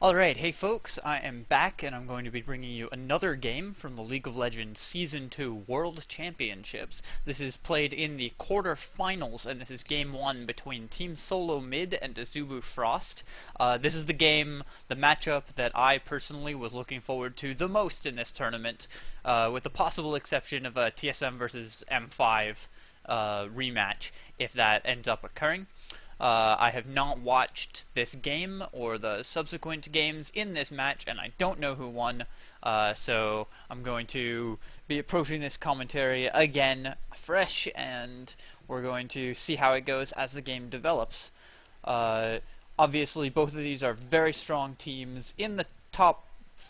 Alright, hey folks, I am back and I'm going to be bringing you another game from the League of Legends Season 2 World Championships. This is played in the quarterfinals, and this is Game 1 between Team Solo Mid and Azubu Frost. This is the matchup that I personally was looking forward to the most in this tournament, with the possible exception of a TSM versus M5 rematch, if that ends up occurring. I have not watched this game or the subsequent games in this match, and I don't know who won, so I'm going to be approaching this commentary again fresh, and we're going to see how it goes as the game develops. Obviously, both of these are very strong teams. In the top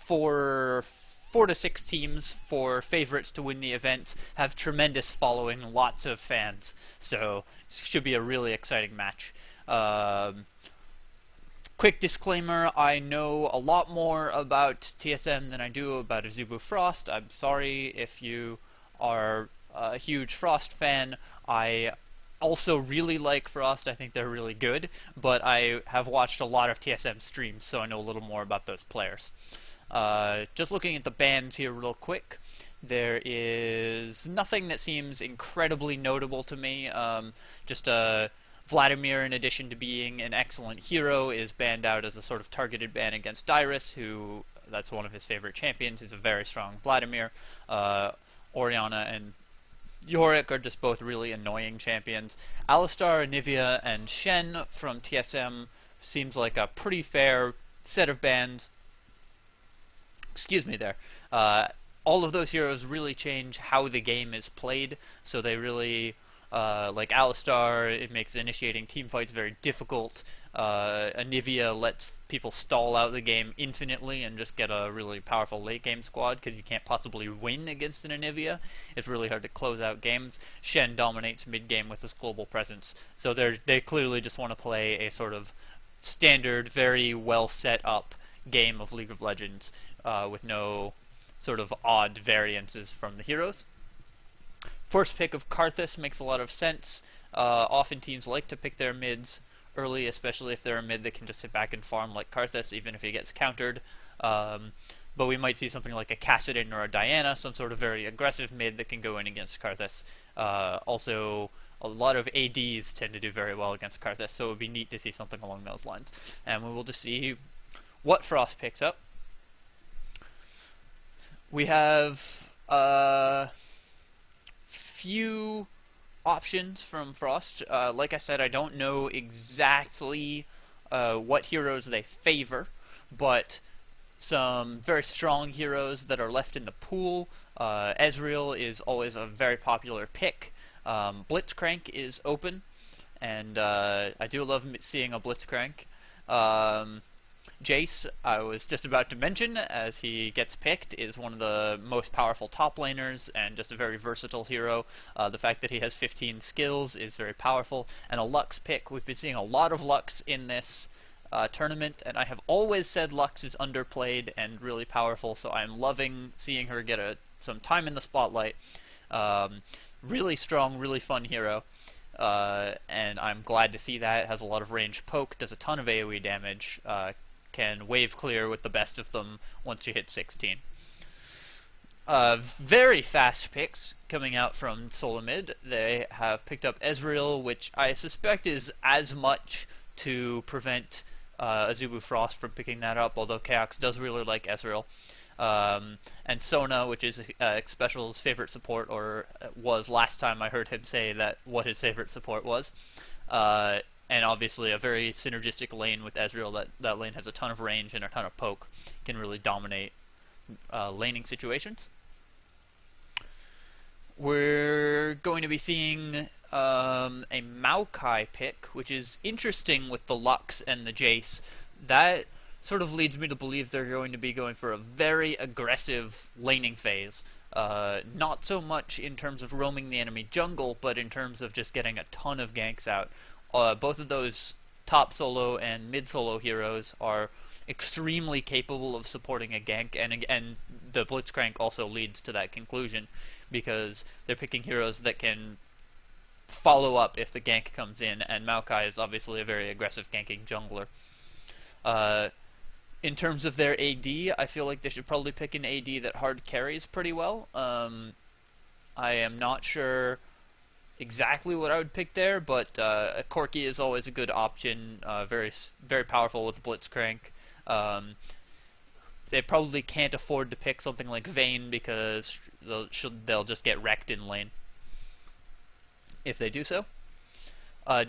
four to six teams for favorites to win the event have tremendous following, lots of fans, so it should be a really exciting match. Quick disclaimer, I know a lot more about TSM than I do about Azubu Frost. I'm sorry if you are a huge Frost fan. I also really like Frost. I think they're really good, but I have watched a lot of TSM streams, so I know a little more about those players. Just looking at the bans here real quick, there is nothing that seems incredibly notable to me. Vladimir, in addition to being an excellent hero, is banned out as a sort of targeted ban against Dyrus, who, that's one of his favorite champions. He's a very strong Vladimir. Orianna and Yorick are just both really annoying champions. Alistar, Anivia, and Shen from TSM seems like a pretty fair set of bans. Excuse me there. All of those heroes really change how the game is played, so they really, like Alistar, it makes initiating teamfights very difficult. Anivia lets people stall out the game infinitely and just get a really powerful late game squad, because you can't possibly win against an Anivia. It's really hard to close out games. Shen dominates mid game with his global presence, so they clearly just want to play a sort of standard, very well set up game of League of Legends, with no sort of odd variances from the heroes. First pick of Karthus makes a lot of sense. Often teams like to pick their mids early, especially if they're a mid that can just sit back and farm like Karthus, even if he gets countered. But we might see something like a Kassadin or a Diana, some sort of very aggressive mid that can go in against Karthus. Also, a lot of ADs tend to do very well against Karthus, so it would be neat to see something along those lines. And we will just see what Frost picks up. We have few options from Frost. Like I said, I don't know exactly what heroes they favor, but some very strong heroes that are left in the pool. Ezreal is always a very popular pick. Blitzcrank is open, and I do love seeing a Blitzcrank. Jayce, I was just about to mention, as he gets picked, is one of the most powerful top laners and just a very versatile hero. The fact that he has 15 skills is very powerful. And a Lux pick. We've been seeing a lot of Lux in this tournament, and I have always said Lux is underplayed and really powerful, so I'm loving seeing her get some time in the spotlight. Really strong, really fun hero. And I'm glad to see that. It has a lot of range poke, does a ton of AoE damage, can wave clear with the best of them once you hit 16. Very fast picks coming out from Solo Mid. They have picked up Ezreal, which I suspect is as much to prevent Azubu Frost from picking that up, although Chaox does really like Ezreal. And Sona, which is Xpecial's favorite support, or was last time I heard him say that what his favorite support was. And obviously a very synergistic lane with Ezreal. That lane has a ton of range and a ton of poke. Can really dominate laning situations. We're going to be seeing a Maokai pick, which is interesting with the Lux and the Jayce. That sort of leads me to believe they're going to be going for a very aggressive laning phase. Not so much in terms of roaming the enemy jungle, but in terms of just getting a ton of ganks out. Both of those top solo and mid solo heroes are extremely capable of supporting a gank, and the Blitzcrank also leads to that conclusion, because they're picking heroes that can follow up if the gank comes in, and Maokai is obviously a very aggressive ganking jungler. In terms of their AD, I feel like they should probably pick an AD that hard carries pretty well. I am not sure exactly what I would pick there, but Corki is always a good option. Very powerful with Blitzcrank. Um, they probably can't afford to pick something like Vayne because they'll just get wrecked in lane if they do so.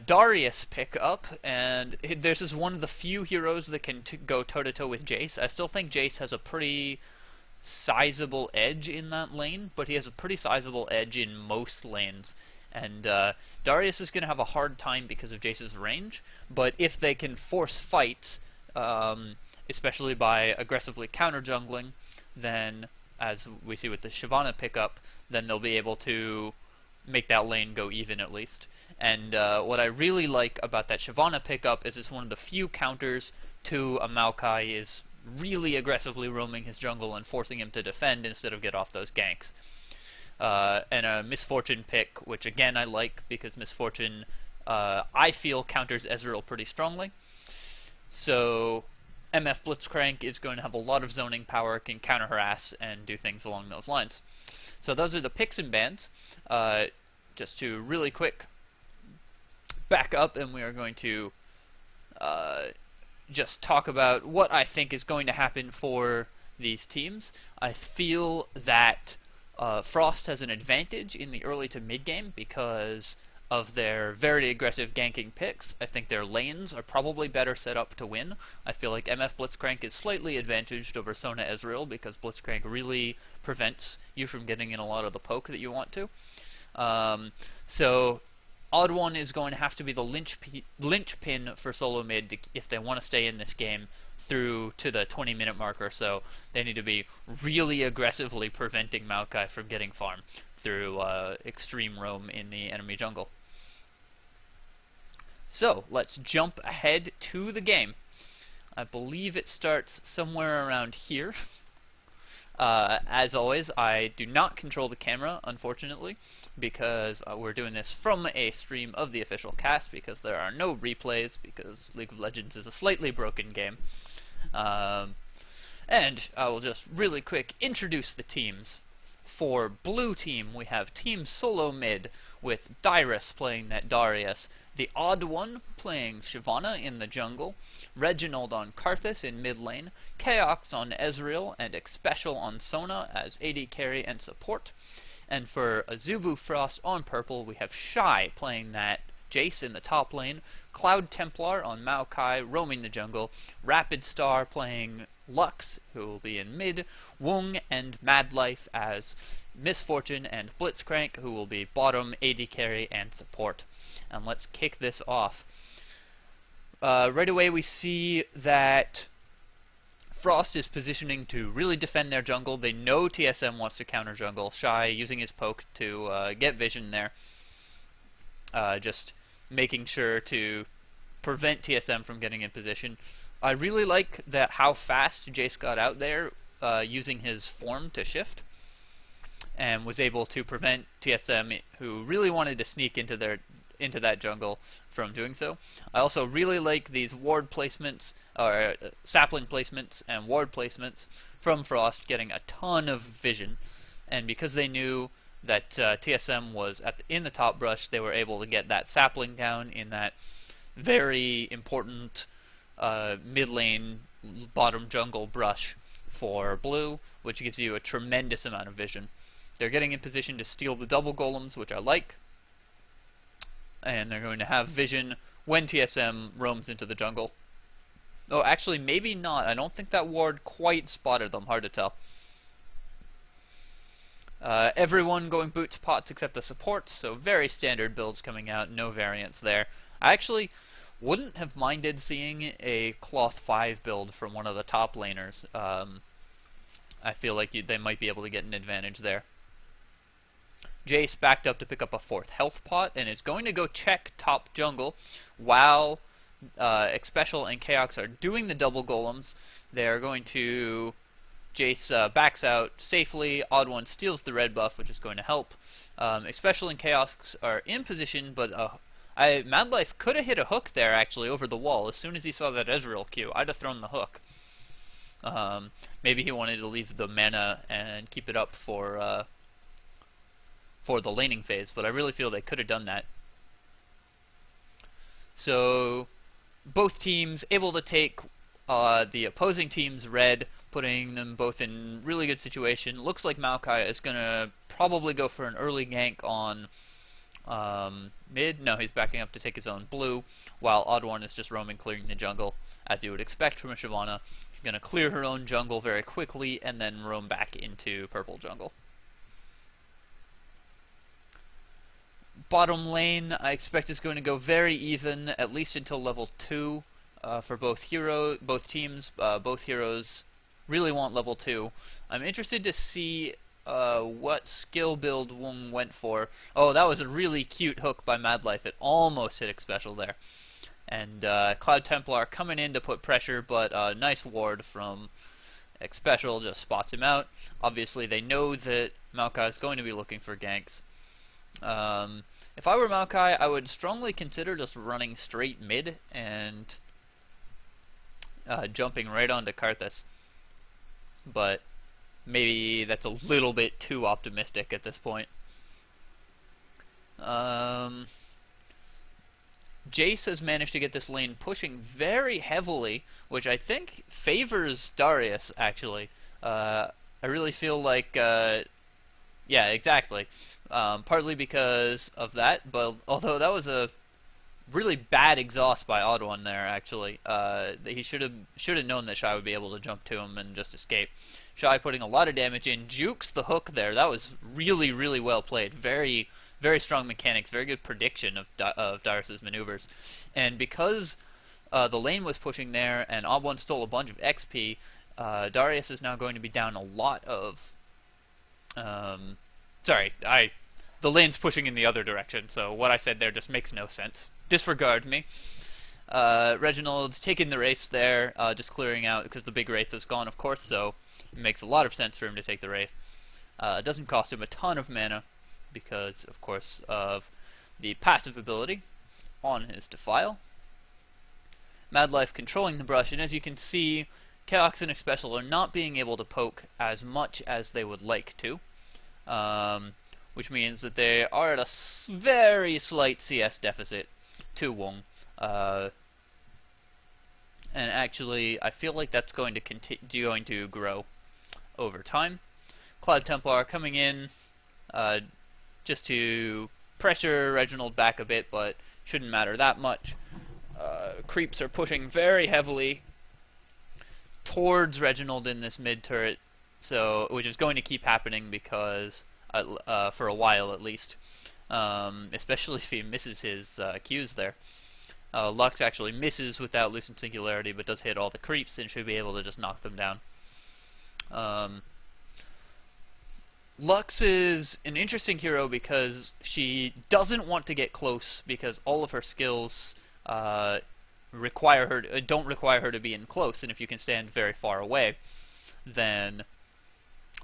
Darius pick up, and this is one of the few heroes that can go toe-to-toe with Jayce. I still think Jayce has a pretty sizable edge in that lane, but he has a pretty sizable edge in most lanes. And Darius is going to have a hard time because of Jayce's range, but if they can force fights, especially by aggressively counter-jungling, then, as we see with the Shyvana pickup, then they'll be able to make that lane go even at least. And what I really like about that Shyvana pickup is it's one of the few counters to a Maokai is really aggressively roaming his jungle and forcing him to defend instead of get off those ganks. And a Misfortune pick, which again I like because Misfortune, I feel, counters Ezreal pretty strongly. So MF Blitzcrank is going to have a lot of zoning power, can counter harass, and do things along those lines. So those are the picks and bans. Just to really quick back up, and we are going to just talk about what I think is going to happen for these teams. I feel that Frost has an advantage in the early to mid game because of their very aggressive ganking picks. I think their lanes are probably better set up to win. I feel like MF Blitzcrank is slightly advantaged over Sona Ezreal because Blitzcrank really prevents you from getting in a lot of the poke that you want to. So TheOddOne is going to have to be the linchpin for solo mid if they want to stay in this game through to the 20-minute mark or so. They need to be really aggressively preventing Maokai from getting farm through extreme roam in the enemy jungle. So let's jump ahead to the game. I believe it starts somewhere around here. As always, I do not control the camera, unfortunately, because we're doing this from a stream of the official cast, because there are no replays, because League of Legends is a slightly broken game. And I will just really quick introduce the teams. For blue team, we have Team Solo Mid, with Dyrus playing that Darius, TheOddOne playing Shyvana in the jungle, Reginald on Karthus in mid lane, Chaox on Ezreal, and Xpecial on Sona as AD carry and support. And for Azubu Frost on purple, we have Shy playing that Jayce in the top lane, CloudTemplar on Maokai roaming the jungle, RapidStar playing Lux, who will be in mid, Woong and MadLife as Misfortune and Blitzcrank, who will be bottom AD carry and support. And let's kick this off. Right away we see that Frost is positioning to really defend their jungle. They know TSM wants to counter jungle. Shy using his poke to get vision there. Just making sure to prevent TSM from getting in position. I really like that how fast Jayce got out there using his form to shift, and was able to prevent TSM, who really wanted to sneak into that jungle, from doing so. I also really like these ward placements, or sapling placements and ward placements from Frost, getting a ton of vision, and because they knew that TSM was in the top brush, they were able to get that sapling down in that very important mid lane bottom jungle brush for blue, which gives you a tremendous amount of vision. They're getting in position to steal the double golems, which I like, and they're going to have vision when TSM roams into the jungle. Oh, actually, maybe not. I don't think that ward quite spotted them. Hard to tell. Everyone going boots pots except the supports, so very standard builds coming out, no variance there. I actually wouldn't have minded seeing a Cloth 5 build from one of the top laners. I feel like they might be able to get an advantage there. Jayce backed up to pick up a 4th health pot and is going to go check top jungle while Xpecial and Chaox are doing the double golems. They're going to... Jayce backs out safely, TheOddOne steals the red buff, which is going to help. Xpecial and Chaox are in position, but MadLife could have hit a hook there, actually, over the wall. As soon as he saw that Ezreal Q, I'd have thrown the hook. Maybe he wanted to leave the mana and keep it up for the laning phase, but I really feel they could have done that. So both teams able to take the opposing team's red, putting them both in really good situation. Looks like Maokai is going to probably go for an early gank on mid. No, he's backing up to take his own blue, while TheOddOne is just roaming, clearing the jungle, as you would expect from a Shyvana. She's going to clear her own jungle very quickly, and then roam back into purple jungle. Bottom lane, I expect is going to go very even, at least until level 2 for both teams. Both heroes really want level 2. I'm interested to see what skill build Woong went for. Oh, that was a really cute hook by MadLife. It almost hit Xpecial there. And CloudTemplar coming in to put pressure, but a nice ward from Xpecial just spots him out. Obviously, they know that Maokai is going to be looking for ganks. If I were Maokai, I would strongly consider just running straight mid and jumping right onto Karthus. But maybe that's a little bit too optimistic at this point. Jayce has managed to get this lane pushing very heavily, which I think favors Darius, actually. I really feel like, yeah, exactly. Partly because of that, but although that was a really bad exhaust by TheOddOne there, actually. He should have known that Shy would be able to jump to him and just escape. Shy putting a lot of damage in, jukes the hook there. That was really, really well played. Very, very strong mechanics, very good prediction of Dyrus' maneuvers. And because the lane was pushing there and TheOddOne stole a bunch of XP, Darius is now going to be down a lot of... the lane's pushing in the other direction, so what I said there just makes no sense. Disregard me. Reginald taking the Wraith there, just clearing out, because the big Wraith is gone, of course, so it makes a lot of sense for him to take the Wraith. It doesn't cost him a ton of mana, because, of course, of the passive ability on his Defile. MadLife controlling the brush, and as you can see, Chaox and Xpecial are not being able to poke as much as they would like to. Which means that they are at a very slight CS deficit to Woong. And actually, I feel like that's going to grow over time. CloudTemplar coming in just to pressure Reginald back a bit, but shouldn't matter that much. Creeps are pushing very heavily towards Reginald in this mid turret, which is going to keep happening because for a while at least, especially if he misses his Qs there. Lux actually misses without Lucent Singularity, but does hit all the creeps and should be able to just knock them down. Lux is an interesting hero because she doesn't want to get close because all of her skills don't require her to be in close, and if you can stand very far away, then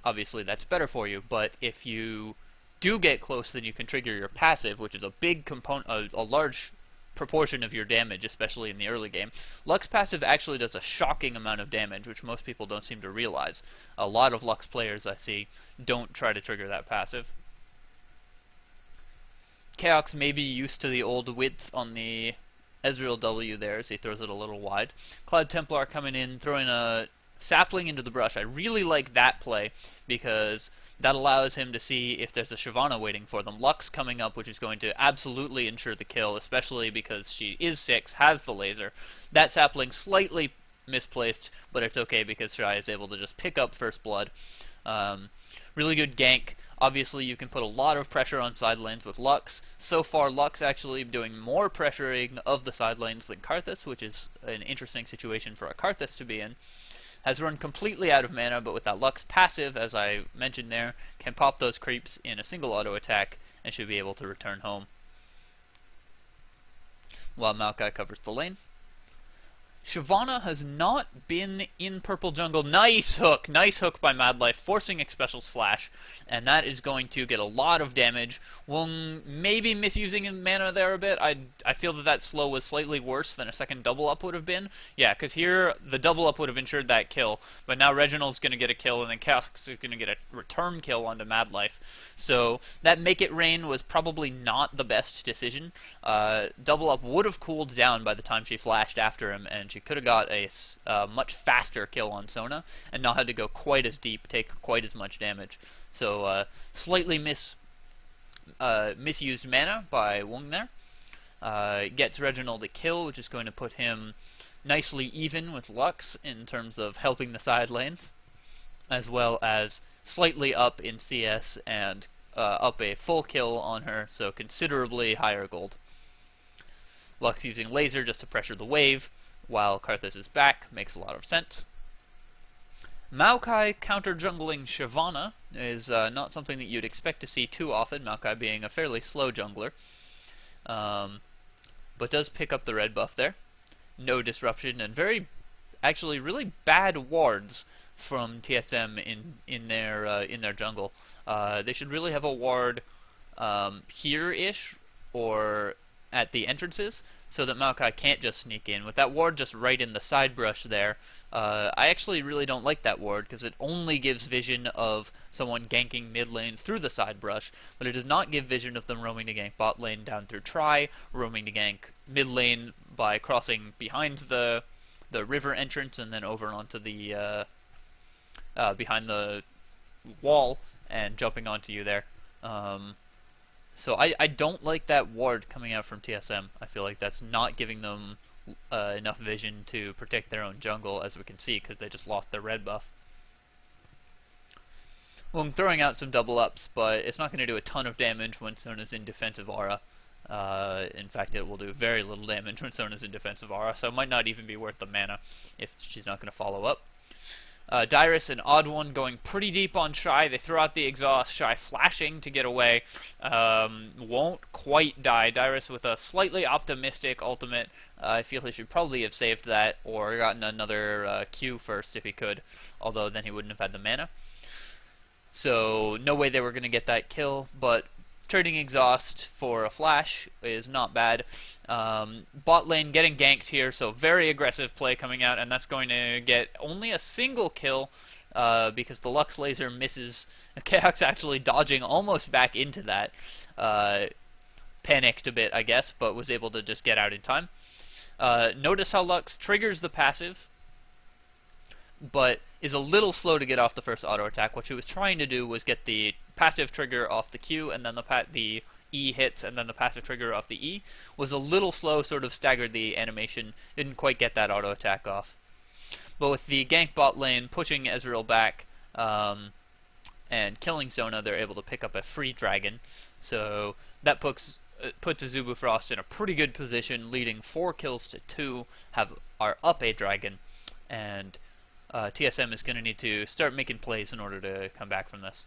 obviously that's better for you. But if you do get close, then you can trigger your passive, which is a big component, a large proportion of your damage, especially in the early game. Lux passive actually does a shocking amount of damage, which most people don't seem to realize. A lot of Lux players I see don't try to trigger that passive. Chaox may be used to the old width on the Ezreal W there, as he throws it a little wide. CloudTemplar coming in, throwing a sapling into the brush. I really like that play because that allows him to see if there's a Shyvana waiting for them. Lux coming up, which is going to absolutely ensure the kill, especially because she is 6, has the laser. That sapling slightly misplaced, but it's okay because Shy is able to just pick up first blood. Really good gank. Obviously, you can put a lot of pressure on side lanes with Lux. So far, Lux actually doing more pressuring of the side lanes than Karthus, which is an interesting situation for a Karthus to be in. Has run completely out of mana, but with that Lux passive, as I mentioned there, can pop those creeps in a single auto attack and should be able to return home. While Maokai covers the lane. Shyvana has not been in purple jungle. Nice hook by MadLife, forcing Xpecial's flash, and that is going to get a lot of damage. Woong maybe misusing his mana there a bit. I feel that slow was slightly worse than a second double up would have been. Yeah, because here the double up would have ensured that kill, but now Reginald's going to get a kill, and then Chaox is going to get a return kill onto MadLife. So that Make It Rain was probably not the best decision. Double up would have cooled down by the time she flashed after him, and she could have got a much faster kill on Sona and not had to go quite as deep, take quite as much damage. So slightly misused mana by Woong there. Gets Reginald a kill, which is going to put him nicely even with Lux in terms of helping the side lanes, as well as slightly up in CS and up a full kill on her, so considerably higher gold. Lux using laser just to pressure the wave, while Karthus is back, makes a lot of sense. Maokai counter-jungling Shyvana is not something that you'd expect to see too often, Maokai being a fairly slow jungler, but does pick up the red buff there. No disruption, and actually really bad wards from TSM in their jungle. They should really have a ward here-ish, or at the entrances, so that Maokai can't just sneak in. With that ward just right in the side brush there, I actually really don't like that ward, because it only gives vision of someone ganking mid lane through the side brush, but it does not give vision of them roaming to gank bot lane down through Try, roaming to gank mid lane by crossing behind the river entrance and then over onto the behind the wall and jumping onto you there. So I don't like that ward coming out from TSM. I feel like that's not giving them enough vision to protect their own jungle, as we can see, because they just lost their red buff. Well, I'm throwing out some double ups, but it's not going to do a ton of damage when Sona's in defensive aura. In fact, it will do very little damage when Sona's in defensive aura, so it might not even be worth the mana if she's not going to follow up. Dyrus and TheOddOne going pretty deep on Shy. They throw out the exhaust. Shy flashing to get away. Won't quite die. Dyrus with a slightly optimistic ultimate. I feel he should probably have saved that or gotten another Q first if he could, although then he wouldn't have had the mana. So no way they were going to get that kill, but trading exhaust for a flash is not bad. Bot lane getting ganked here, so very aggressive play coming out, and that's going to get only a single kill because the Lux laser misses. Chaox actually dodging almost back into that. Panicked a bit, I guess, but was able to just get out in time. Notice how Lux triggers the passive, but is a little slow to get off the first auto attack. What she was trying to do was get the passive trigger off the Q, and then the E hits, and then the passive trigger off the E. Was a little slow, sort of staggered the animation, didn't quite get that auto attack off. But with the gank bot lane pushing Ezreal back and killing Sona, they're able to pick up a free dragon. So that puts Azubu Frost in a pretty good position, leading 4 kills to 2, are up a dragon, and TSM is going to need to start making plays in order to come back from this.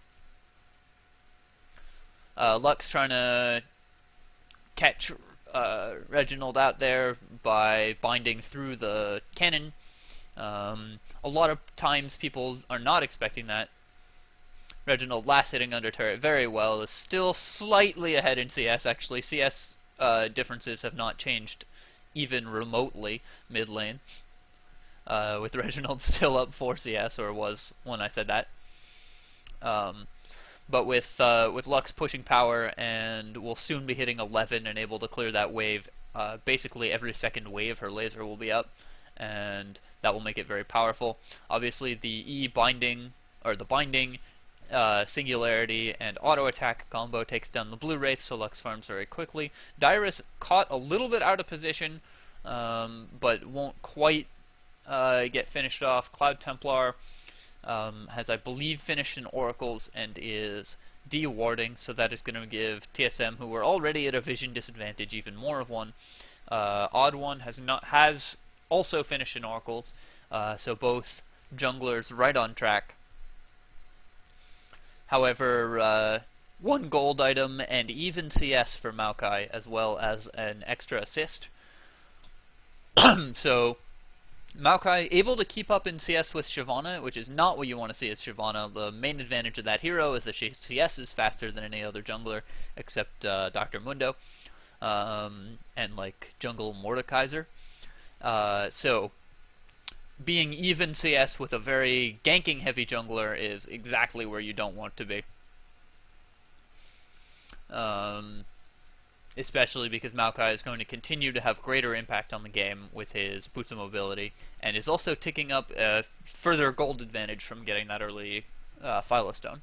Lux trying to catch Reginald out there by binding through the cannon. A lot of times people are not expecting that. Reginald last hitting under turret very well, is still slightly ahead in CS. Actually, CS differences have not changed even remotely mid lane. With Reginald still up 4 CS, or was when I said that. But with Lux pushing power, and will soon be hitting 11 and able to clear that wave, basically every second wave her laser will be up, and that will make it very powerful. Obviously the E binding, or the binding, singularity and auto attack combo takes down the blue wraith, so Lux farms very quickly. Dyrus caught a little bit out of position, but won't quite get finished off. CloudTemplar has, I believe, finished in oracles and is de-warding, so that is going to give TSM, who were already at a vision disadvantage, even more of one. TheOddOne has also finished in oracles, so both junglers right on track. However, 1 gold item and even CS for Maokai, as well as an extra assist. So Maokai able to keep up in CS with Shyvana, which is not what you want to see as Shyvana. The main advantage of that hero is that she CS is faster than any other jungler except Dr. Mundo and like jungle Mordekaiser. So being even CS with a very ganking heavy jungler is exactly where you don't want to be. Especially because Maokai is going to continue to have greater impact on the game with his boots of mobility, and is also ticking up a further gold advantage from getting that early Phylostone.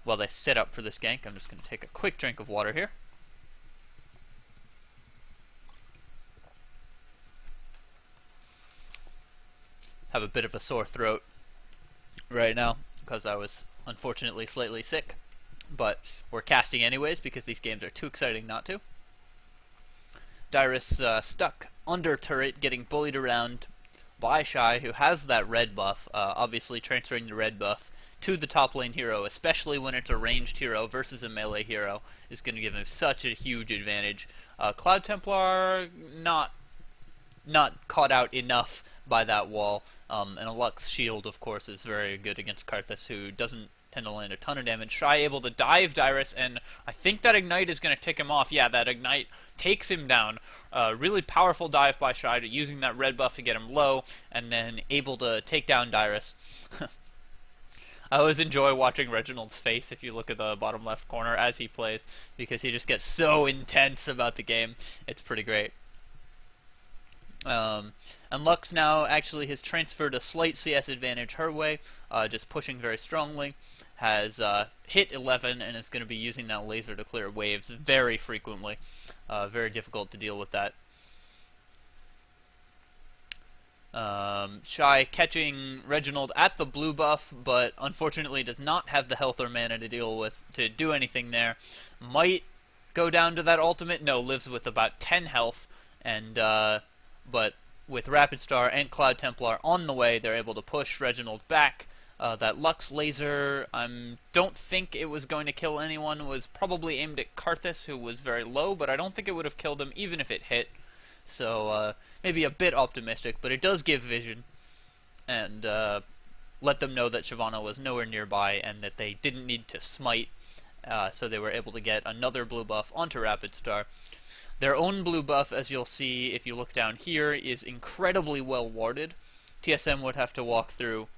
While they set up for this gank, I'm just going to take a quick drink of water here. Have a bit of a sore throat right now because I was unfortunately slightly sick. But we're casting anyways because these games are too exciting not to. Dyrus stuck under turret, getting bullied around by Shy, who has that red buff, obviously transferring the red buff to the top lane hero, especially when it's a ranged hero versus a melee hero, is going to give him such a huge advantage. CloudTemplar not caught out enough by that wall, and a Lux shield, of course, is very good against Karthus, who doesn't tend to land a ton of damage. Shy able to dive Dyrus, and I think that Ignite is going to tick him off. Yeah, that Ignite takes him down. Really powerful dive by Shy, using that red buff to get him low, and then able to take down Dyrus. I always enjoy watching Reginald's face if you look at the bottom left corner as he plays, because he just gets so intense about the game. It's pretty great. And Lux now actually has transferred a slight CS advantage her way, just pushing very strongly. Has hit 11 and is going to be using that laser to clear waves very frequently. Very difficult to deal with that. Shy catching Reginald at the blue buff, but unfortunately does not have the health or mana to deal with to do anything there. Might go down to that ultimate. No, lives with about 10 health, and but with RapidStar and CloudTemplar on the way, they're able to push Reginald back. That Lux laser, don't think it was going to kill anyone. It was probably aimed at Karthus, who was very low, but I don't think it would have killed him even if it hit. So maybe a bit optimistic, but it does give vision and let them know that Shyvana was nowhere nearby and that they didn't need to smite, so they were able to get another blue buff onto RapidStar. Their own blue buff, as you'll see if you look down here, is incredibly well warded. TSM would have to walk through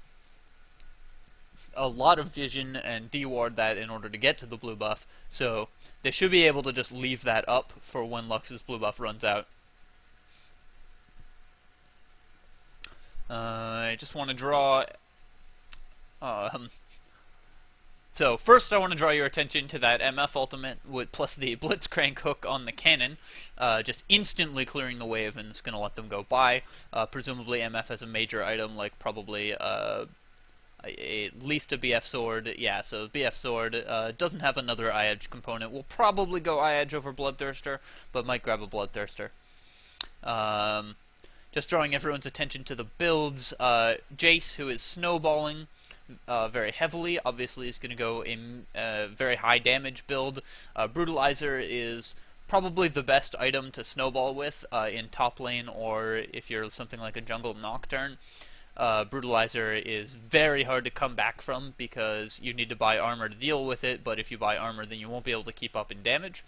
a lot of vision and deward that in order to get to the blue buff, so they should be able to just leave that up for when Lux's blue buff runs out. I just want to draw... So first I want to draw your attention to that MF ultimate with plus the Blitzcrank hook on the cannon, just instantly clearing the wave, and it's going to let them go by. Presumably MF has a major item like probably at least a BF sword. Yeah, so BF sword doesn't have another eye edge component. Will probably go eye edge over Bloodthirster, but might grab a Bloodthirster. Just drawing everyone's attention to the builds. Jayce, who is snowballing very heavily, obviously is going to go in a very high damage build. Brutalizer is probably the best item to snowball with in top lane, or if you're something like a jungle Nocturne. Brutalizer is very hard to come back from because you need to buy armor to deal with it, but if you buy armor then you won't be able to keep up in damage.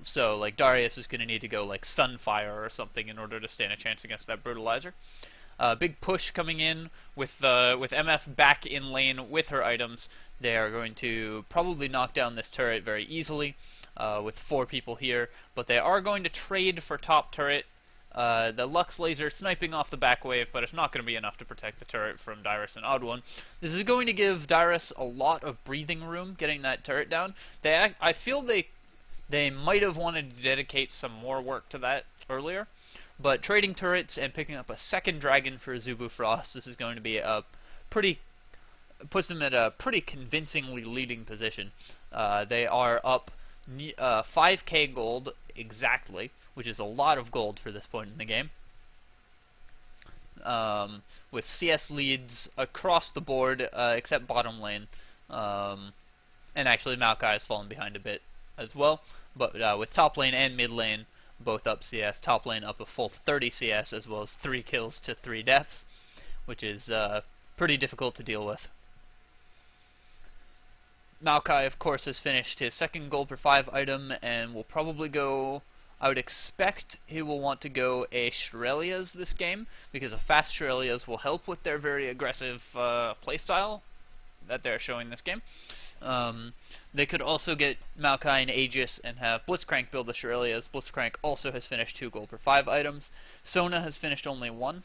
So like Darius is going to need to go like Sunfire or something in order to stand a chance against that Brutalizer. Big push coming in with MF back in lane with her items. They are going to probably knock down this turret very easily with 4 people here, but they are going to trade for top turret. The Lux laser sniping off the back wave, but it's not going to be enough to protect the turret from Dyrus and TheOddOne. This is going to give Dyrus a lot of breathing room getting that turret down. I feel they might have wanted to dedicate some more work to that earlier. But trading turrets and picking up a second dragon for Azubu Frost, this is going to be puts them at a pretty convincingly leading position. They are up 5k gold exactly, which is a lot of gold for this point in the game. With CS leads across the board, except bottom lane. And actually Maokai has fallen behind a bit as well. but with top lane and mid lane both up CS, top lane up a full 30 CS, as well as 3 kills to 3 deaths, which is pretty difficult to deal with. Maokai, of course, has finished his second gold per 5 item, and will probably go, I would expect he will want to go a Shurelya's this game, because a fast Shurelya's will help with their very aggressive playstyle that they're showing this game. They could also get Maokai and Aegis and have Blitzcrank build the Shurelya's. Blitzcrank also has finished 2 gold per 5 items. Sona has finished only 1.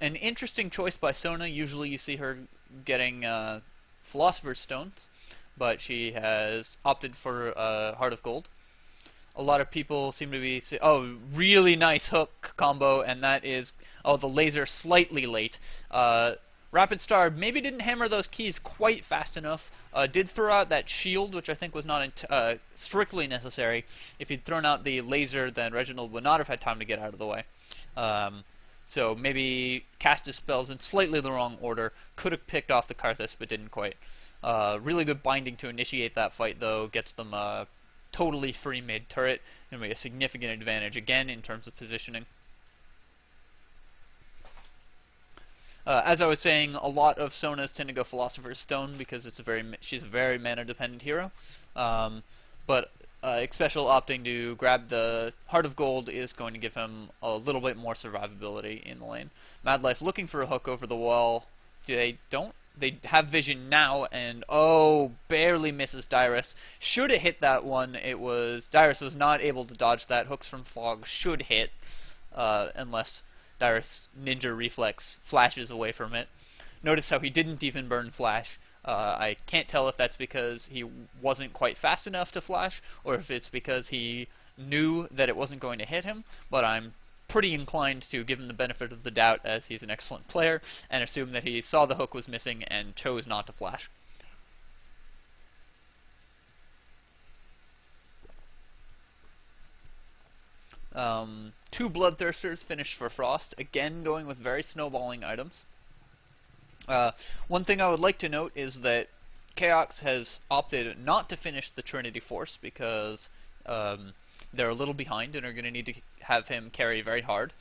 An interesting choice by Sona. Usually you see her getting Philosopher's Stones, but she has opted for Heart of Gold. A lot of people seem to be oh, really nice hook combo, and that is, oh, the laser slightly late. RapidStar maybe didn't hammer those keys quite fast enough. Did throw out that shield, which I think was not strictly necessary. If he'd thrown out the laser, then Reginald would not have had time to get out of the way. So maybe cast his spells in slightly the wrong order. Could have picked off the Karthus, but didn't quite. Really good binding to initiate that fight, though. Gets them totally free mid-turret. Going to be a significant advantage, again, in terms of positioning. As I was saying, a lot of Sonas tend to go Philosopher's Stone because she's a very mana-dependent hero. But Xpecial opting to grab the Heart of Gold is going to give him a little bit more survivability in the lane. MadLife looking for a hook over the wall. They don't. They have vision now, and oh, barely misses Dyrus. Should have hit that one. Dyrus was not able to dodge that. Hooks from Fog should hit, unless Dyrus Ninja Reflex flashes away from it. Notice how he didn't even burn Flash. I can't tell if that's because he wasn't quite fast enough to flash, or if it's because he knew that it wasn't going to hit him, but I'm pretty inclined to give him the benefit of the doubt, as he's an excellent player, and assume that he saw the hook was missing and chose not to flash. Two Bloodthirsters finished for Frost, again going with very snowballing items. One thing I would like to note is that Chaox has opted not to finish the Trinity Force because they're a little behind and are going to need to have him carry very hard.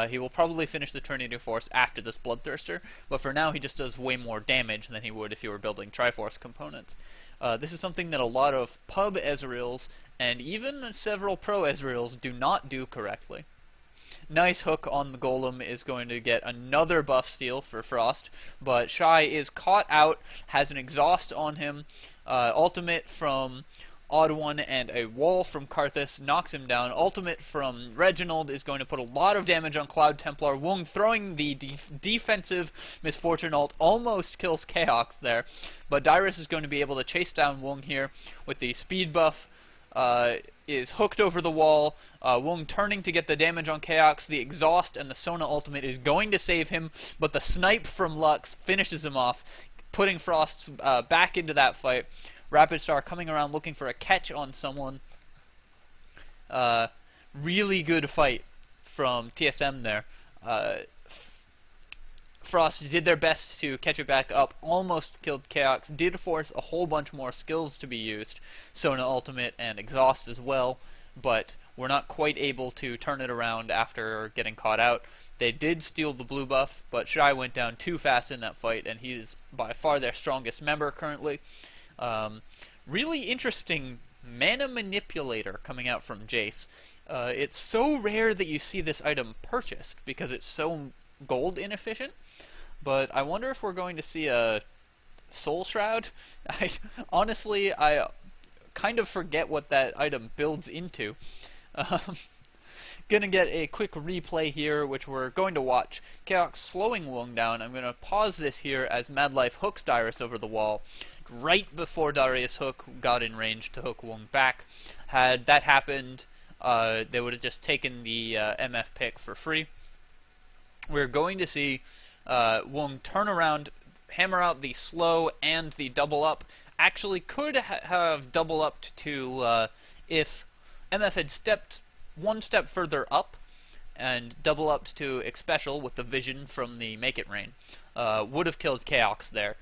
He will probably finish the Trinity Force after this Bloodthirster, but for now he just does way more damage than he would if you were building Triforce components. This is something that a lot of pub Ezreals and even several pro Ezreals do not do correctly. Nice hook on the Golem is going to get another buff steal for Frost, but Shy is caught out, has an exhaust on him, ultimate from TheOddOne and a wall from Karthus knocks him down. Ultimate from Reginald is going to put a lot of damage on CloudTemplar. Woong throwing the defensive Misfortune ult almost kills Chaox there, but Dyrus is going to be able to chase down Woong here with the speed buff. Is hooked over the wall. Woong turning to get the damage on Chaox. The exhaust and the Sona ultimate is going to save him, but the snipe from Lux finishes him off, putting Frost back into that fight. RapidStar coming around looking for a catch on someone. Really good fight from TSM there. Frost did their best to catch it back up, almost killed Chaox, did force a whole bunch more skills to be used, Sona ultimate and exhaust as well, but were not quite able to turn it around after getting caught out. They did steal the blue buff, but Shy went down too fast in that fight, and he is by far their strongest member currently. Really interesting mana manipulator coming out from Jayce. It's so rare that you see this item purchased because it's so gold inefficient, but I wonder if we're going to see a Soul Shroud. Honestly, I kind of forget what that item builds into. Gonna get a quick replay here, which we're going to watch. Chaox slowing Woong down. I'm gonna pause this here as MadLife hooks Dyrus over the wall. Right before Darius hook got in range to hook Woong back. Had that happened, they would have just taken the MF pick for free. We're going to see Woong turn around, hammer out the slow and the double up. Actually could have double upped to if MF had stepped one step further up and double up to Xpecial with the vision from the Make It Rain. Would have killed Chaox there.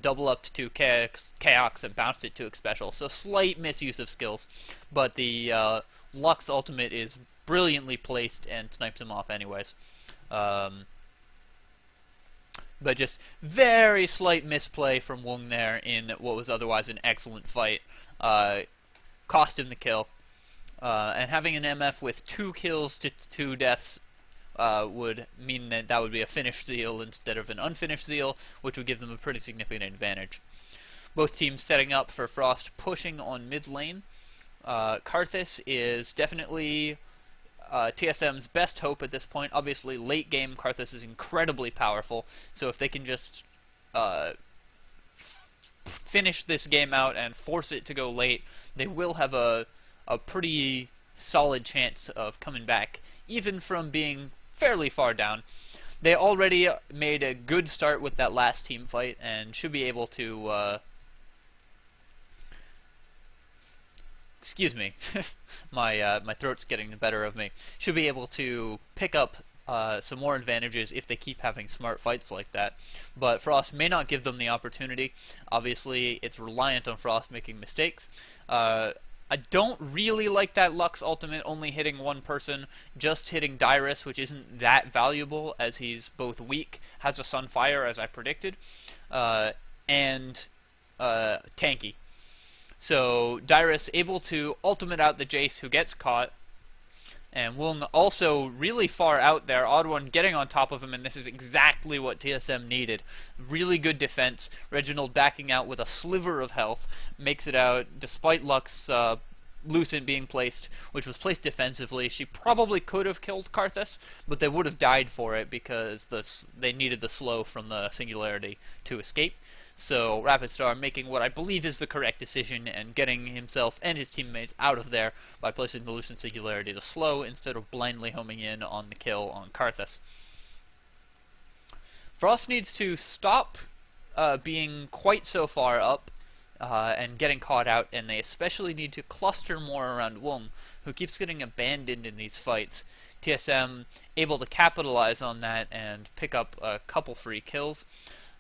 Double up to Chaox and bounced it to Xpecial. So slight misuse of skills, but the Lux ultimate is brilliantly placed and snipes him off anyways. But just very slight misplay from Woong there in what was otherwise an excellent fight. Cost him the kill. And having an MF with 2 kills to 2 deaths would mean that would be a finished Zeal instead of an unfinished Zeal, which would give them a pretty significant advantage. Both teams setting up for Frost pushing on mid lane. Karthus is definitely TSM's best hope at this point. Obviously, late game Karthus is incredibly powerful, so if they can just finish this game out and force it to go late, they will have a pretty solid chance of coming back, even from being fairly far down. They already made a good start with that last team fight and should be able to excuse me, my throat's getting the better of me. Should be able to pick up some more advantages if they keep having smart fights like that. But Frost may not give them the opportunity. Obviously, it's reliant on Frost making mistakes. I don't really like that Lux ultimate only hitting one person, just hitting Dyrus, which isn't that valuable as he's both weak, has a Sunfire as I predicted, and tanky. So Dyrus able to ultimate out the Jayce who gets caught, and Woong also really far out there, OddOne getting on top of him, and this is exactly what TSM needed. Really good defense. Reginald backing out with a sliver of health, makes it out despite Lux Lucent being placed, which was placed defensively. She probably could have killed Karthus, but they would have died for it because they needed the slow from the Singularity to escape. So RapidStar making what I believe is the correct decision and getting himself and his teammates out of there by placing the Lucent Singularity to slow instead of blindly homing in on the kill on Karthus. Frost needs to stop being quite so far up and getting caught out, and they especially need to cluster more around Woong, who keeps getting abandoned in these fights. TSM able to capitalize on that and pick up a couple free kills.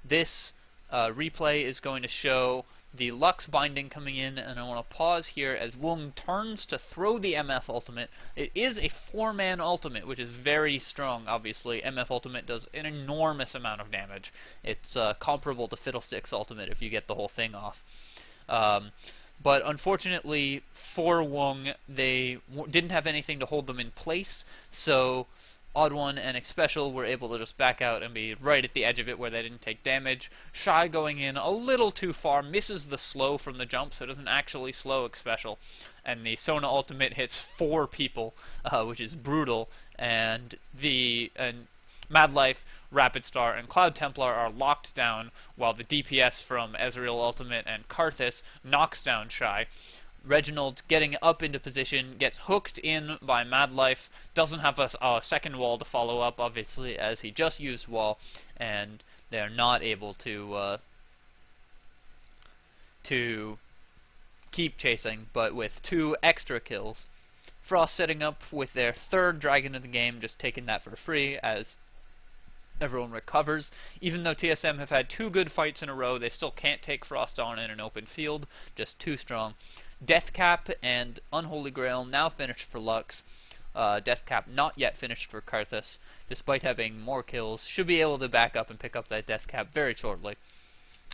This replay is going to show the Lux binding coming in, and I want to pause here as Woong turns to throw the MF ultimate. It is a 4-man ultimate, which is very strong, obviously. MF ultimate does an enormous amount of damage. It's comparable to Fiddlestick's ultimate if you get the whole thing off. But unfortunately for Woong, they didn't have anything to hold them in place, so OddOne and Xpecial were able to just back out and be right at the edge of it where they didn't take damage. Shy going in a little too far, misses the slow from the jump, so it doesn't actually slow Xpecial. And the Sona ultimate hits 4 people, which is brutal. And MadLife, RapidStar, and CloudTemplar are locked down, while the DPS from Ezreal ultimate and Karthus knocks down Shy. Reginald getting up into position, gets hooked in by MadLife, doesn't have a second wall to follow up, obviously, as he just used wall, and they're not able to keep chasing, but with 2 extra kills. Frost setting up with their 3rd dragon of the game, just taking that for free as everyone recovers. Even though TSM have had 2 good fights in a row, they still can't take Frost on in an open field, just too strong. Deathcap and Unholy Grail now finished for Lux. Deathcap not yet finished for Karthus, despite having more kills. Should be able to back up and pick up that Deathcap very shortly,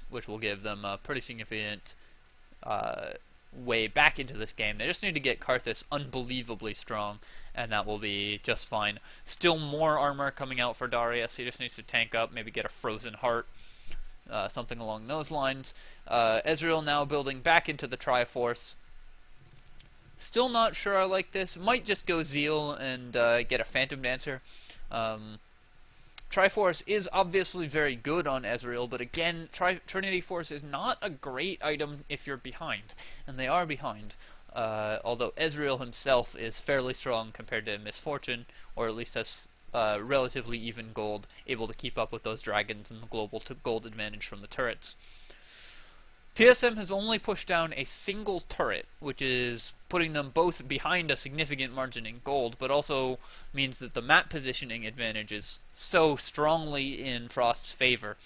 which will give them a pretty significant way back into this game. They just need to get Karthus unbelievably strong, and that will be just fine. Still more armor coming out for Darius. He just needs to tank up, maybe get a Frozen Heart. Something along those lines. Ezreal now building back into the Triforce. Still not sure I like this. Might just go Zeal and get a Phantom Dancer. Triforce is obviously very good on Ezreal, but again, Trinity Force is not a great item if you're behind, and they are behind. Although Ezreal himself is fairly strong compared to Misfortune, or at least has relatively even gold, able to keep up with those dragons and the global gold advantage from the turrets. TSM has only pushed down a single turret, which is putting them both behind a significant margin in gold, but also means that the map positioning advantage is so strongly in Frost's favor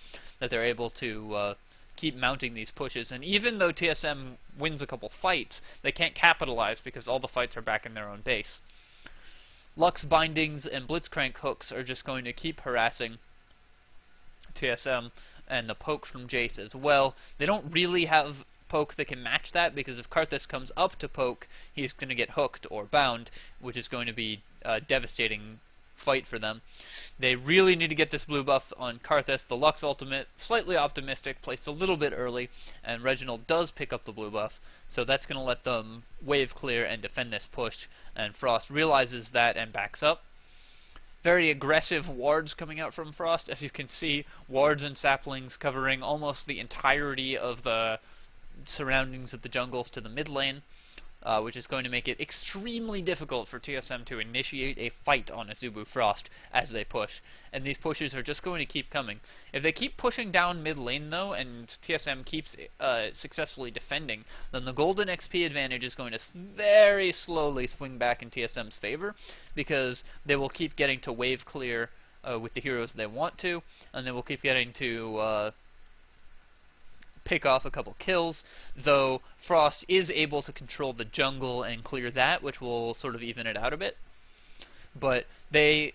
that they're able to keep mounting these pushes. And even though TSM wins a couple fights, they can't capitalize because all the fights are back in their own base. Lux bindings and Blitzcrank hooks are just going to keep harassing TSM, and the poke from Jayce as well. They don't really have poke that can match that, because if Karthus comes up to poke, he's going to get hooked or bound, which is going to be a devastating fight for them. They really need to get this blue buff on Karthus. The Lux ultimate, slightly optimistic, placed a little bit early, and Reginald does pick up the blue buff, so that's going to let them wave clear and defend this push, and Frost realizes that and backs up. Very aggressive wards coming out from Frost. As you can see, wards and saplings covering almost the entirety of the surroundings of the jungle to the mid lane, which is going to make it extremely difficult for TSM to initiate a fight on Azubu Frost as they push. And these pushes are just going to keep coming. If they keep pushing down mid lane though, and TSM keeps successfully defending, then the golden XP advantage is going to very slowly swing back in TSM's favor, because they will keep getting to wave clear with the heroes they want to, and they will keep getting to pick off a couple kills, though Frost is able to control the jungle and clear that, which will sort of even it out a bit. But they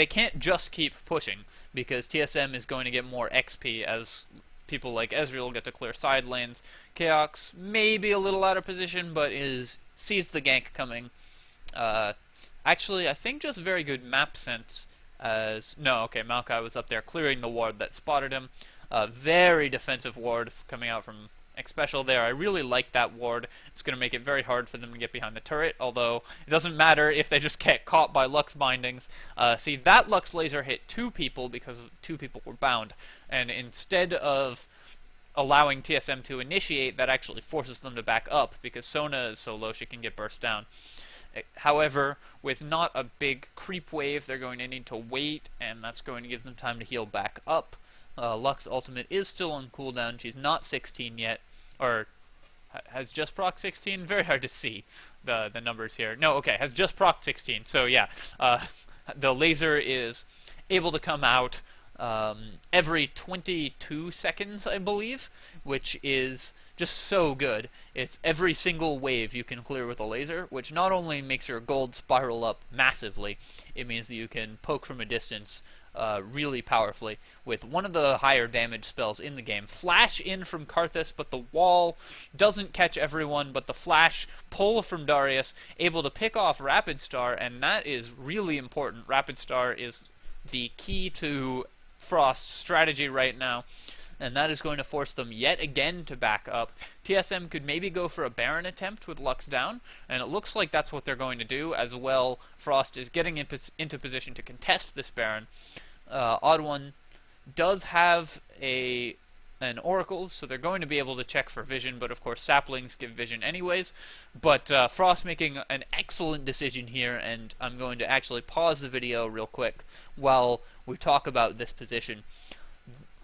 can't just keep pushing, because TSM is going to get more XP as people like Ezreal get to clear side lanes. Chaox may be a little out of position, but sees the gank coming. Actually, I think just very good map sense. Maokai was up there clearing the ward that spotted him. Very defensive ward coming out from Xpecial there. I really like that ward. It's going to make it very hard for them to get behind the turret, although it doesn't matter if they just get caught by Lux bindings. See, that Lux laser hit 2 people because 2 people were bound, and instead of allowing TSM to initiate, that actually forces them to back up, because Sona is so low she can get burst down. However, with not a big creep wave, they're going to need to wait, and that's going to give them time to heal back up. Lux ultimate is still on cooldown. She's not 16 yet, or has just proc 16. Very hard to see the numbers here. No, okay, has just proc 16. So yeah, the laser is able to come out every 22 seconds, I believe, which is just so good. It's every single wave you can clear with a laser, which not only makes your gold spiral up massively, it means that you can poke from a distance really powerfully with one of the higher damage spells in the game. Flash in from Karthus, but the wall doesn't catch everyone, but the flash pull from Darius, able to pick off RapidStar, and that is really important. RapidStar is the key to Frost's strategy right now, and that is going to force them yet again to back up. TSM could maybe go for a Baron attempt with Lux down, and it looks like that's what they're going to do as well. Frost is getting into position to contest this Baron. TheOddOne does have an Oracle, so they're going to be able to check for vision, but of course saplings give vision anyways. But Frost making an excellent decision here, and I'm going to actually pause the video real quick while we talk about this position.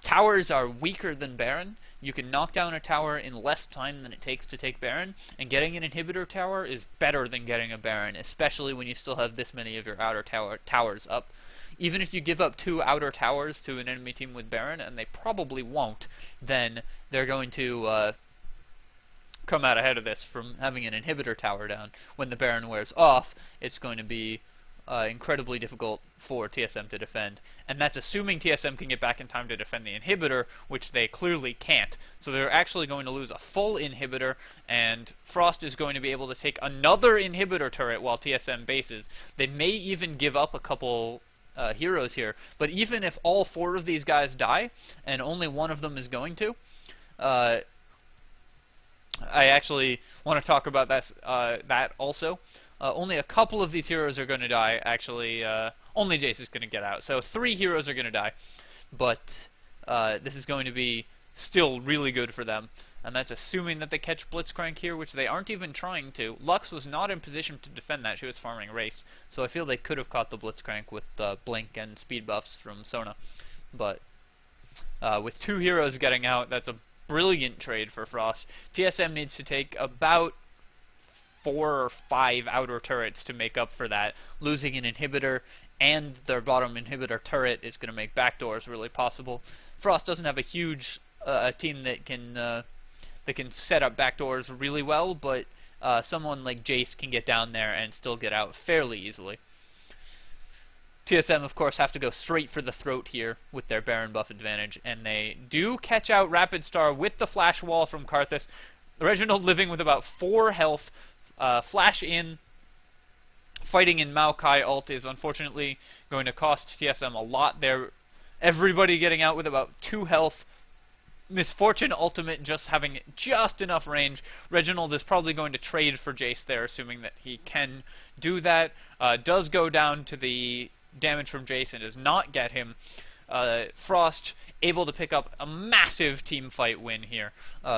Towers are weaker than Baron. You can knock down a tower in less time than it takes to take Baron, and getting an inhibitor tower is better than getting a Baron, especially when you still have this many of your outer towers up. Even if you give up 2 outer towers to an enemy team with Baron, and they probably won't, then they're going to come out ahead of this from having an inhibitor tower down. When the Baron wears off, it's going to be incredibly difficult for TSM to defend, and that's assuming TSM can get back in time to defend the inhibitor, which they clearly can't. So they're actually going to lose a full inhibitor, and Frost is going to be able to take another inhibitor turret while TSM bases. They may even give up a couple heroes here, but even if all 4 of these guys die, and only one of them is going to, I actually want to talk about that also. Only a couple of these heroes are going to die, actually. Only Jayce is going to get out. So 3 heroes are going to die. But this is going to be still really good for them. And that's assuming that they catch Blitzcrank here, which they aren't even trying to. Lux was not in position to defend that. She was farming race. So I feel they could have caught the Blitzcrank with blink and speed buffs from Sona. But with 2 heroes getting out, that's a brilliant trade for Frost. TSM needs to take about 4 or 5 outer turrets to make up for that. Losing an inhibitor and their bottom inhibitor turret is going to make backdoors really possible. Frost doesn't have a huge team that can set up backdoors really well, but someone like Jayce can get down there and still get out fairly easily. TSM, of course, have to go straight for the throat here with their Baron buff advantage, and they do catch out RapidStar with the flash wall from Karthus. Reginald living with about 4 health, flash in, fighting in Maokai ult is unfortunately going to cost TSM a lot there. Everybody getting out with about 2 health. Misfortune ultimate just having just enough range. Reginald is probably going to trade for Jayce there, assuming that he can do that. Does go down to the damage from Jayce and does not get him. Frost able to pick up a massive team fight win here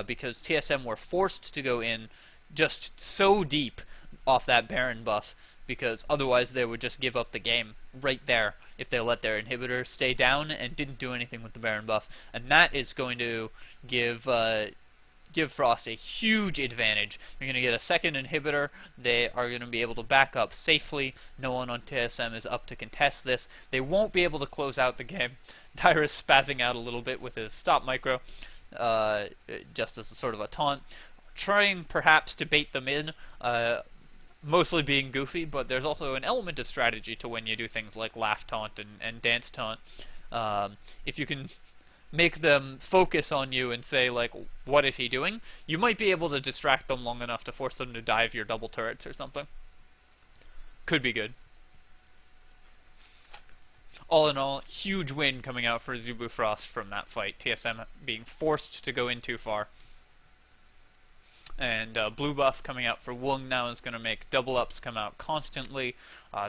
because TSM were forced to go in just so deep off that Baron buff, because otherwise they would just give up the game right there if they let their inhibitor stay down and didn't do anything with the Baron buff. And that is going to give Frost a huge advantage. They're going to get a second inhibitor. They are going to be able to back up safely. No one on TSM is up to contest this. They won't be able to close out the game. Dyrus spazzing out a little bit with his stop micro, just as a sort of a taunt. Trying perhaps to bait them in, mostly being goofy, but there's also an element of strategy to when you do things like laugh taunt and dance taunt. If you can make them focus on you and say, like, what is he doing, you might be able to distract them long enough to force them to dive your double turrets or something. Could be good. All in all, huge win coming out for Azubu Frost from that fight. TSM being forced to go in too far. And blue buff coming out for Woong now is going to make double ups come out constantly.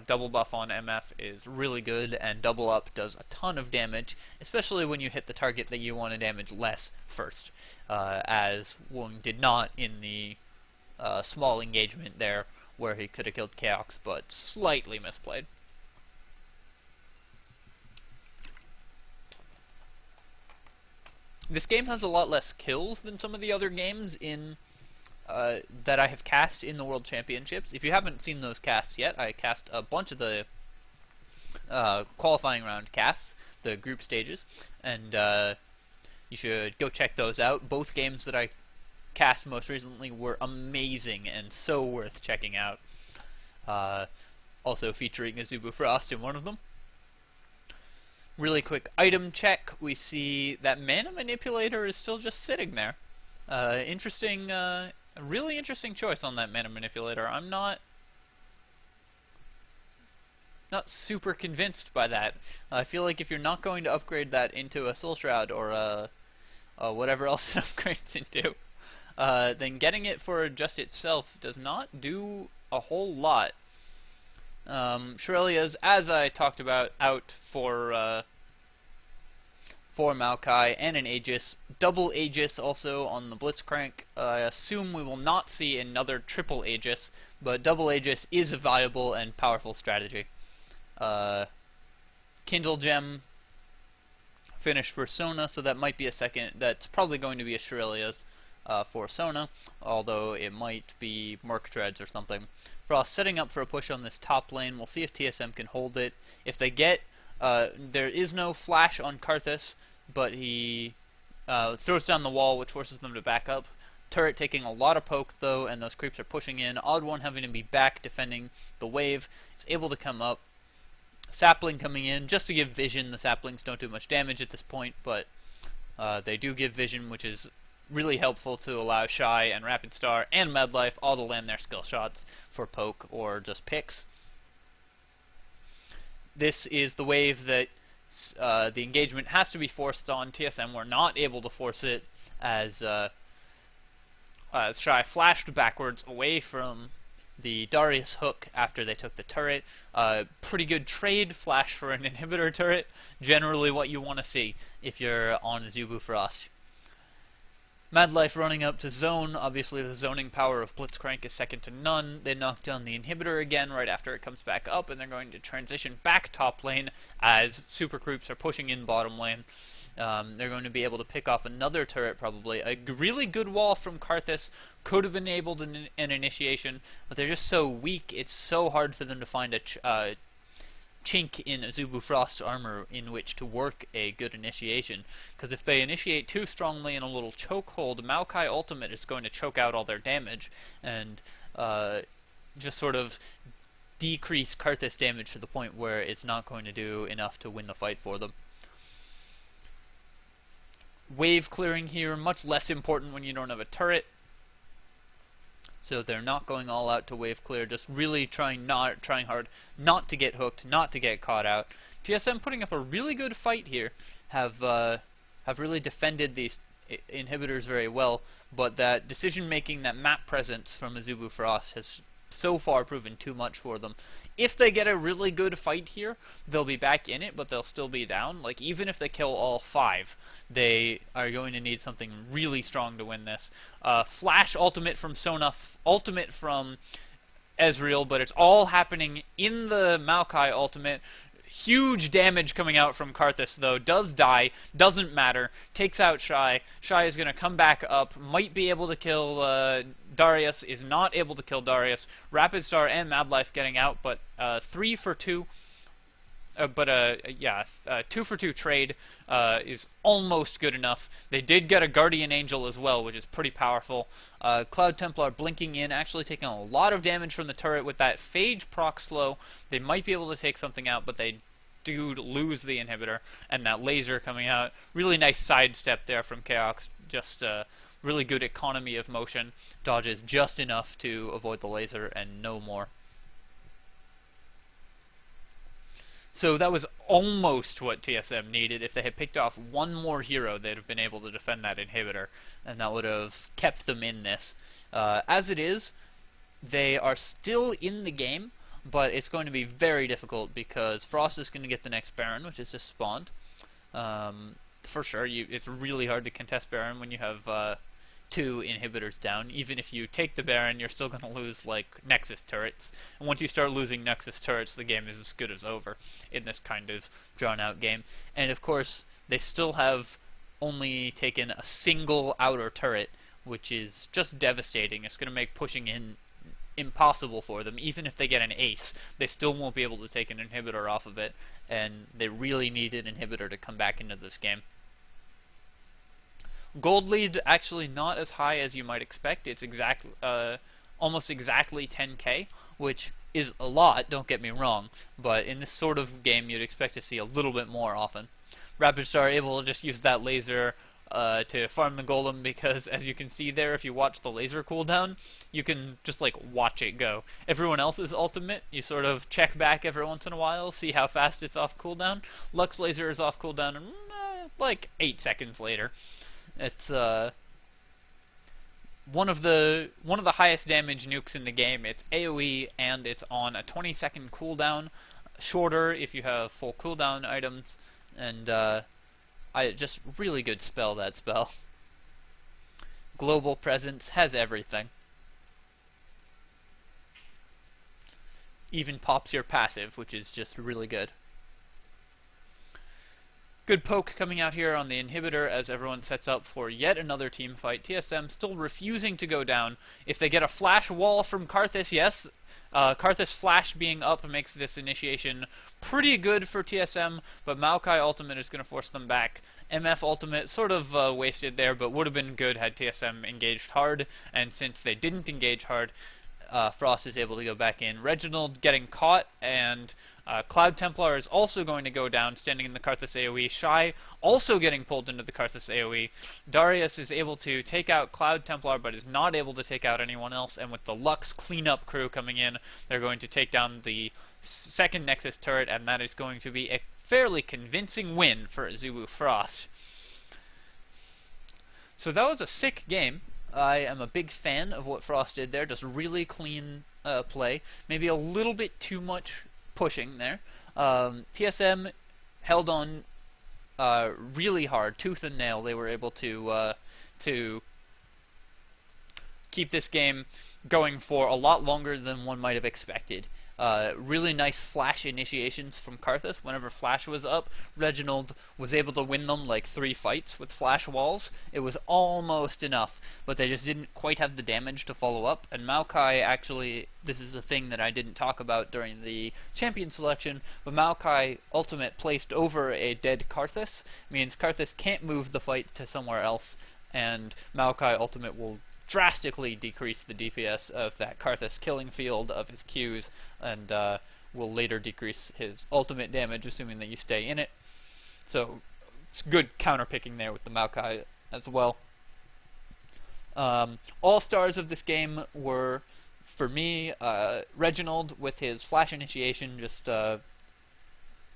Double buff on MF is really good, and double up does a ton of damage, especially when you hit the target that you want to damage less first, as Woong did not in the small engagement there where he could have killed Chaox, but slightly misplayed. This game has a lot less kills than some of the other games in that I have cast in the World Championships. If you haven't seen those casts yet, I cast a bunch of the qualifying round casts, the group stages, and you should go check those out. Both games that I cast most recently were amazing and so worth checking out. Also featuring Azubu Frost in one of them. Really quick item check. We see that Mana Manipulator is still just sitting there. Interesting, a really interesting choice on that Mana Manipulator. I'm not super convinced by that. I feel like if you're not going to upgrade that into a Soul Shroud or whatever else it upgrades into, then getting it for just itself does not do a whole lot. Shurelia's, as I talked about, out for Maokai and an Aegis. Double Aegis also on the Blitzcrank. I assume we will not see another triple Aegis, but double Aegis is a viable and powerful strategy. Kindle Gem finish for Sona, so that might be a second. That's probably going to be a Shurelia's for Sona, although it might be Merc Treads or something. Frost setting up for a push on this top lane. We'll see if TSM can hold it. If they get, there is no flash on Karthus, but he throws down the wall, which forces them to back up. Turret taking a lot of poke, though, and those creeps are pushing in. OddOne having to be back defending the wave. Is able to come up. Sapling coming in, just to give vision. The saplings don't do much damage at this point, but they do give vision, which is really helpful to allow Shy and RapidStar and MadLife all to land their skill shots for poke or just picks. This is the wave that the engagement has to be forced on. TSM were not able to force it as Shy flashed backwards away from the Darius hook after they took the turret. Pretty good trade flash for an inhibitor turret. Generally what you want to see if you're on Azubu Frost. MadLife running up to zone. Obviously the zoning power of Blitzcrank is second to none. They knock down the inhibitor again right after it comes back up, and they're going to transition back top lane as super creeps are pushing in bottom lane. They're going to be able to pick off another turret probably. A really good wall from Karthus could have enabled an initiation, but they're just so weak. It's so hard for them to find a chink in Azubu Frost's armor in which to work a good initiation. Because if they initiate too strongly in a little chokehold, Maokai ultimate is going to choke out all their damage and just sort of decrease Karthus damage to the point where it's not going to do enough to win the fight for them. Wave clearing here, much less important when you don't have a turret. So they're not going all out to wave clear, just really trying hard not to get hooked, not to get caught out. TSM putting up a really good fight here, have really defended these inhibitors very well, but that decision making, that map presence from Azubu Frost has so far proven too much for them. If they get a really good fight here, they'll be back in it, but they'll still be down. Like, even if they kill all 5, they are going to need something really strong to win this. Flash ultimate from Sona, ultimate from Ezreal, but it's all happening in the Maokai ultimate. Huge damage coming out from Karthus, though. Does die, doesn't matter. Takes out Shy. Shy is going to come back up. Might be able to kill Darius. Is not able to kill Darius. RapidStar and MadLife getting out, but 3 for 2. 2 for 2 trade is almost good enough. They did get a Guardian Angel as well, which is pretty powerful. CloudTemplar blinking in, actually taking a lot of damage from the turret with that Phage proc slow. They might be able to take something out, but they do lose the inhibitor, and that laser coming out. Really nice sidestep there from Chaox. Just really good economy of motion. Dodges just enough to avoid the laser and no more. So that was almost what TSM needed. If they had picked off one more hero, they'd have been able to defend that inhibitor, and that would have kept them in this. As it is, they are still in the game, but it's going to be very difficult because Frost is going to get the next Baron, which is just spawned. For sure, it's really hard to contest Baron when you have 2 inhibitors down. Even if you take the Baron, you're still going to lose, like, Nexus turrets. And once you start losing Nexus turrets, the game is as good as over in this kind of drawn-out game. And, of course, they still have only taken a single outer turret, which is just devastating. It's going to make pushing in impossible for them. Even if they get an ace, they still won't be able to take an inhibitor off of it, and they really need an inhibitor to come back into this game. Gold lead actually not as high as you might expect. It's almost exactly 10k, which is a lot, don't get me wrong, but in this sort of game you'd expect to see a little bit more often. RapidStar able to just use that laser to farm the golem, because as you can see there, if you watch the laser cooldown, you can just like watch it go. Everyone else's ultimate, you sort of check back every once in a while, see how fast it's off cooldown. Lux laser is off cooldown in like 8 seconds later. It's one of the highest damage nukes in the game. It's AoE and it's on a 20-second cooldown, shorter if you have full cooldown items, and just really good spell, that spell. Global presence, has everything. Even pops your passive, which is just really good. Good poke coming out here on the inhibitor as everyone sets up for yet another team fight. TSM still refusing to go down. If they get a flash wall from Karthus, yes. Karthus flash being up makes this initiation pretty good for TSM, but Maokai ultimate is going to force them back. MF ultimate sort of wasted there, but would have been good had TSM engaged hard, and since they didn't engage hard, Frost is able to go back in. Reginald getting caught, and CloudTemplar is also going to go down, standing in the Karthus AoE. Shy also getting pulled into the Karthus AoE. Darius is able to take out CloudTemplar, but is not able to take out anyone else, and with the Lux cleanup crew coming in, they're going to take down the second Nexus turret, and that is going to be a fairly convincing win for Azubu Frost. So that was a sick game. I am a big fan of what Frost did there, just really clean play. Maybe a little bit too much pushing there. TSM held on really hard, tooth and nail. They were able to keep this game going for a lot longer than one might have expected. Really nice flash initiations from Karthus. Whenever flash was up, Reginald was able to win them like 3 fights with flash walls. It was almost enough, but they just didn't quite have the damage to follow up. And Maokai actually, this is a thing that I didn't talk about during the champion selection, but Maokai ultimate placed over a dead Karthus means Karthus can't move the fight to somewhere else, and Maokai ultimate will drastically decrease the DPS of that Karthus killing field of his Qs, and will later decrease his ultimate damage, assuming that you stay in it. So it's good counter picking there with the Maokai as well. All stars of this game were, for me, Reginald with his flash initiation, just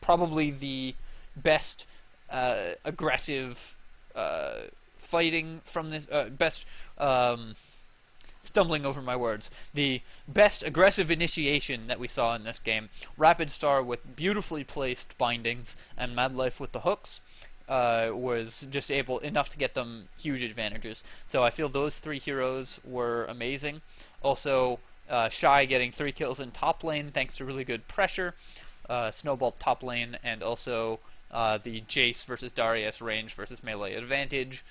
probably the best aggressive fighting from this stumbling over my words. The best aggressive initiation that we saw in this game. RapidStar with beautifully placed bindings, and MadLife with the hooks was just enough to get them huge advantages. So I feel those 3 heroes were amazing. Also, Shy getting 3 kills in top lane thanks to really good pressure, snowball top lane, and also the Jayce versus Darius range versus melee advantage.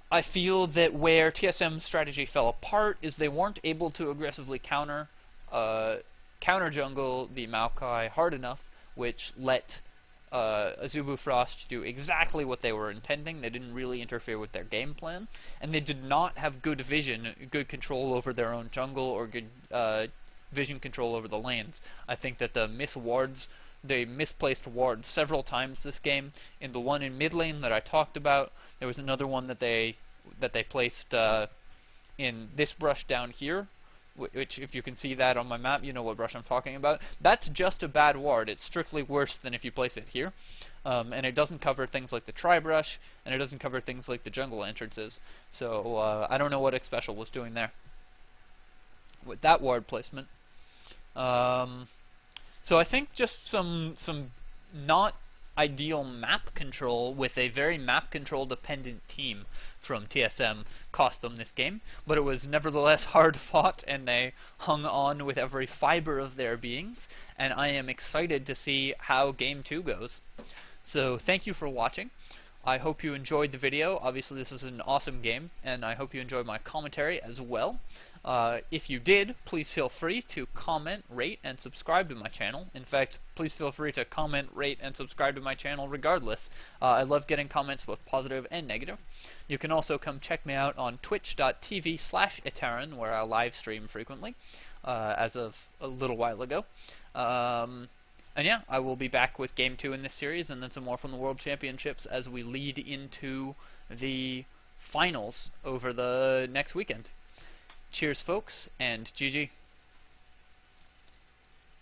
I feel that where TSM's strategy fell apart is they weren't able to aggressively counter jungle the Maokai hard enough, which let Azubu Frost do exactly what they were intending. They didn't really interfere with their game plan, and they did not have good vision, good control over their own jungle, or good vision control over the lanes. I think that they misplaced wards several times this game. In the one in mid lane that I talked about, there was another one that they placed in this brush down here, which, if you can see that on my map, you know what brush I'm talking about. That's just a bad ward. It's strictly worse than if you place it here. And it doesn't cover things like the tri-brush, and it doesn't cover things like the jungle entrances. So I don't know what Xpecial was doing there with that ward placement. So I think just some not ideal map control with a very map control dependent team from TSM cost them this game, but it was nevertheless hard fought, and they hung on with every fiber of their beings, and I am excited to see how Game 2 goes. So thank you for watching. I hope you enjoyed the video. Obviously this was an awesome game, and I hope you enjoyed my commentary as well. If you did, please feel free to comment, rate, and subscribe to my channel. In fact, please feel free to comment, rate, and subscribe to my channel regardless. I love getting comments, both positive and negative. You can also come check me out on twitch.tv/Etaran, where I live stream frequently, as of a little while ago. And yeah, I will be back with Game 2 in this series, and then some more from the World Championships as we lead into the finals over the next weekend. Cheers, folks, and GG.